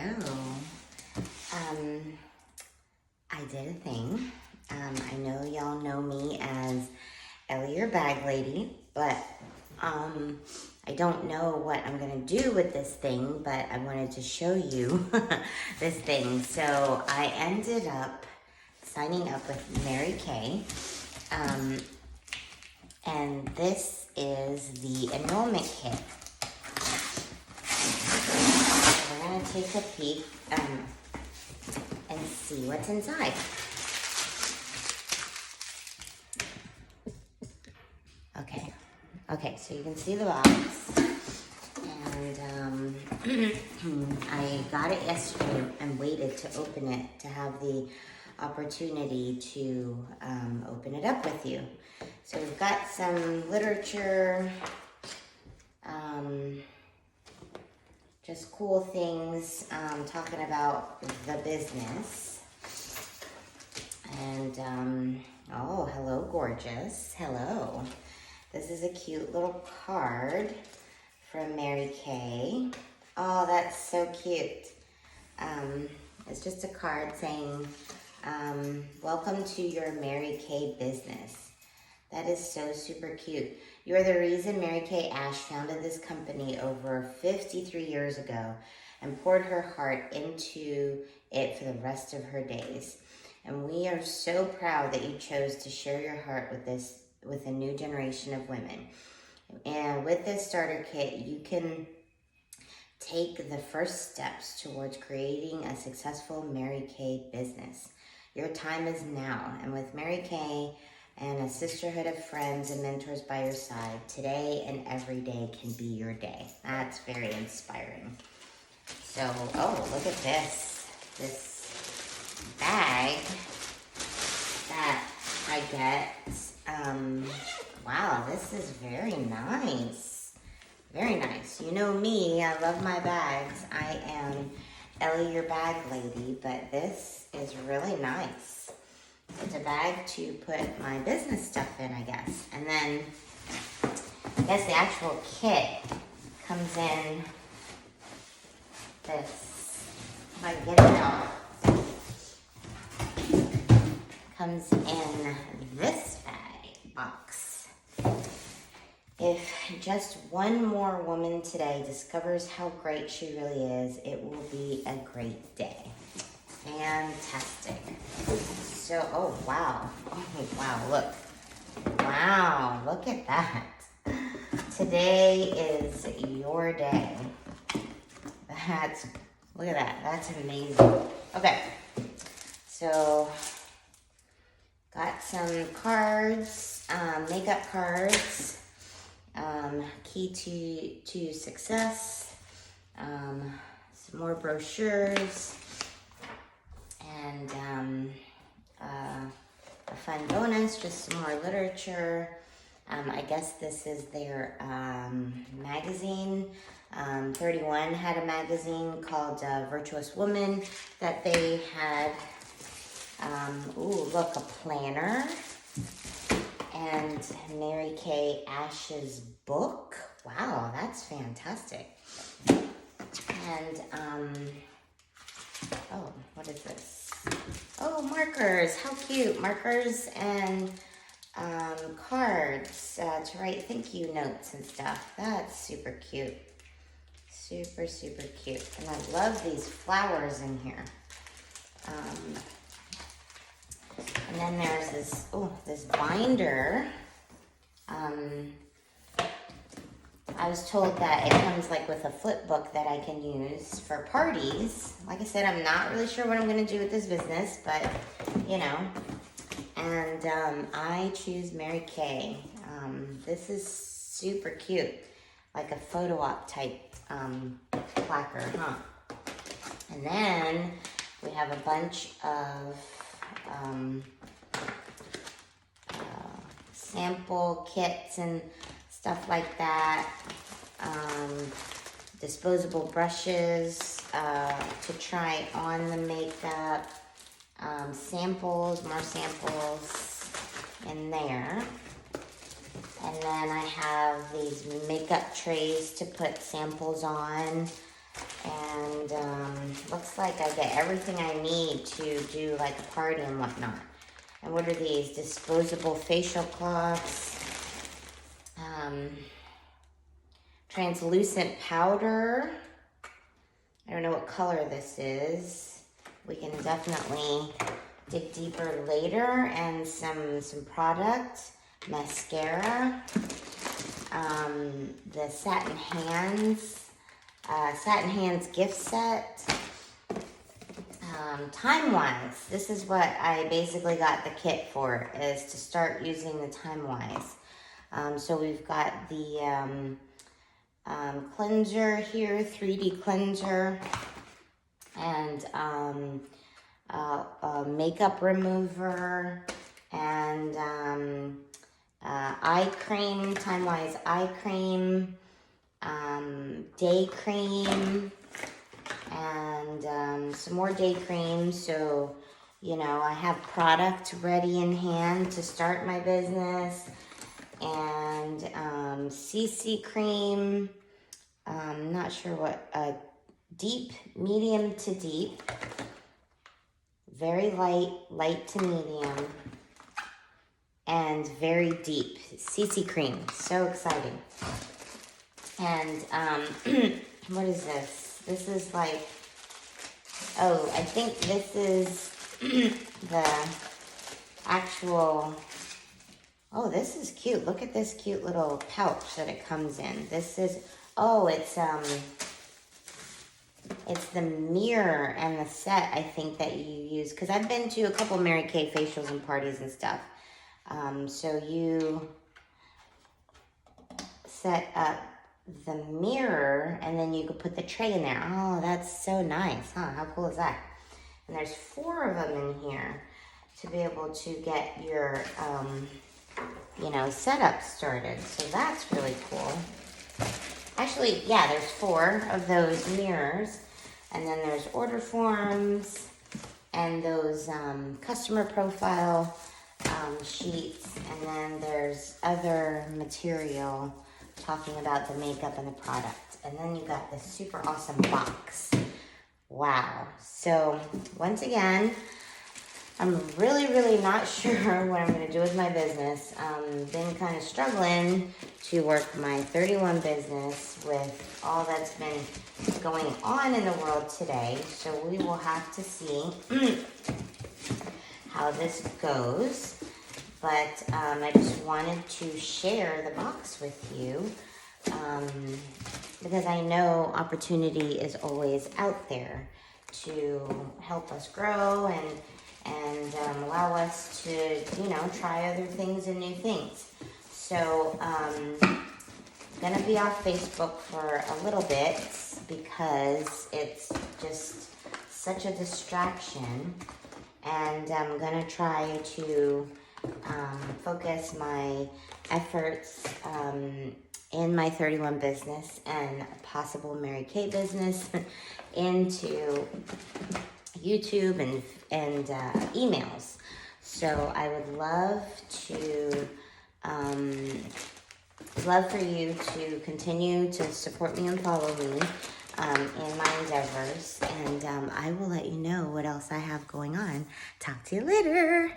Hello. I did a thing. I know y'all know me as Ellie, your bag lady, but I don't know what I'm gonna do with this thing, but I wanted to show you this thing. So I ended up signing up with Mary Kay, and this is the enrollment kit. So we're gonna take a peek and see what's inside. Okay, so you can see the box, and I got it yesterday and waited to open it to have the opportunity to open it up with you. So we've got some literature, just cool things, talking about the business. And, oh, hello, gorgeous. Hello. This is a cute little card from Mary Kay. Oh, that's so cute. It's just a card saying, welcome to your Mary Kay business. That is so super cute. You are the reason Mary Kay Ash founded this company over 53 years ago and poured her heart into it for the rest of her days. And we are so proud that you chose to share your heart with a new generation of women. And with this starter kit, you can take the first steps towards creating a successful Mary Kay business. Your time is now, and with Mary Kay and a sisterhood of friends and mentors by your side, today and every day can be your day. That's very inspiring. So, oh, look at this bag that I get. Wow, this is very nice. Very nice. You know me, I love my bags. I am Ellie, your bag lady, but this is really nice. It's a bag to put my business stuff in, I guess. And then, I guess the actual kit comes in this, if I can get it out, comes in this box. If just one more woman today discovers how great she really is, it will be a great day. Fantastic. So, oh wow, look. Wow, look at that. Today is your day. Look at that, that's amazing. Okay, so got some cards, makeup cards, key to success, some more brochures, and a fun bonus, just some more literature. I guess this is their magazine. 31 had a magazine called Virtuous Woman that they had. Ooh, look, a planner. And Mary Kay Ash's book. Wow, that's fantastic. And, oh, what is this? Oh, markers, how cute. Markers and cards to write thank you notes and stuff. That's super cute. Super, super cute. And I love these flowers in here. And then there's this binder. I was told that it comes like with a flip book that I can use for parties. Like I said, I'm not really sure what I'm gonna do with this business, but you know. And I choose Mary Kay. This is super cute, like a photo op type placard, huh? And then we have a bunch of sample kits and stuff like that. Disposable brushes to try on the makeup. Samples, more samples in there. And then I have these makeup trays to put samples on. And looks like I get everything I need to do like a party and whatnot. And what are these? Disposable facial cloths. Translucent powder. I don't know what color this is. We can definitely dig deeper later. And some product. Mascara. The Satin Hands gift set. Time-Wise. This is what I basically got the kit for, is to start using the Time-Wise. So we've got the cleanser here, 3D cleanser, and makeup remover, and eye cream, Time-Wise eye cream, day cream, and some more day cream. So, you know, I have product ready in hand to start my business. And CC cream, not sure what, deep, medium to deep, very light to medium, and very deep. CC cream, so exciting. And what is this? This is like, oh, I think this is the actual, oh, this is cute. Look at this cute little pouch that it comes in. This is, oh, it's the mirror and the set, I think, that you use. Because I've been to a couple Mary Kay facials and parties and stuff. So you set up the mirror, and then you could put the tray in there. Oh, that's so nice, huh? How cool is that? And there's 4 of them in here to be able to get your, you know, setup started. So that's really cool. Actually, yeah, there's 4 of those mirrors, and then there's order forms and those customer profile sheets, and then there's other material talking about the makeup and the product. And then you got this super awesome box. Wow. So once again, I'm really not sure what I'm going to do with my business. Been kind of struggling to work my 31 business with all that's been going on in the world today. So we will have to see how this goes. But I just wanted to share the box with you because I know opportunity is always out there to help us grow and allow us to, you know, try other things and new things. So I'm going to be off Facebook for a little bit because it's just such a distraction. And I'm going to try to focus my efforts in my 31 business and possible Mary Kay business into YouTube and emails. So I would love for you to continue to support me and follow me in my endeavors, and I will let you know what else I have going on. Talk to you later.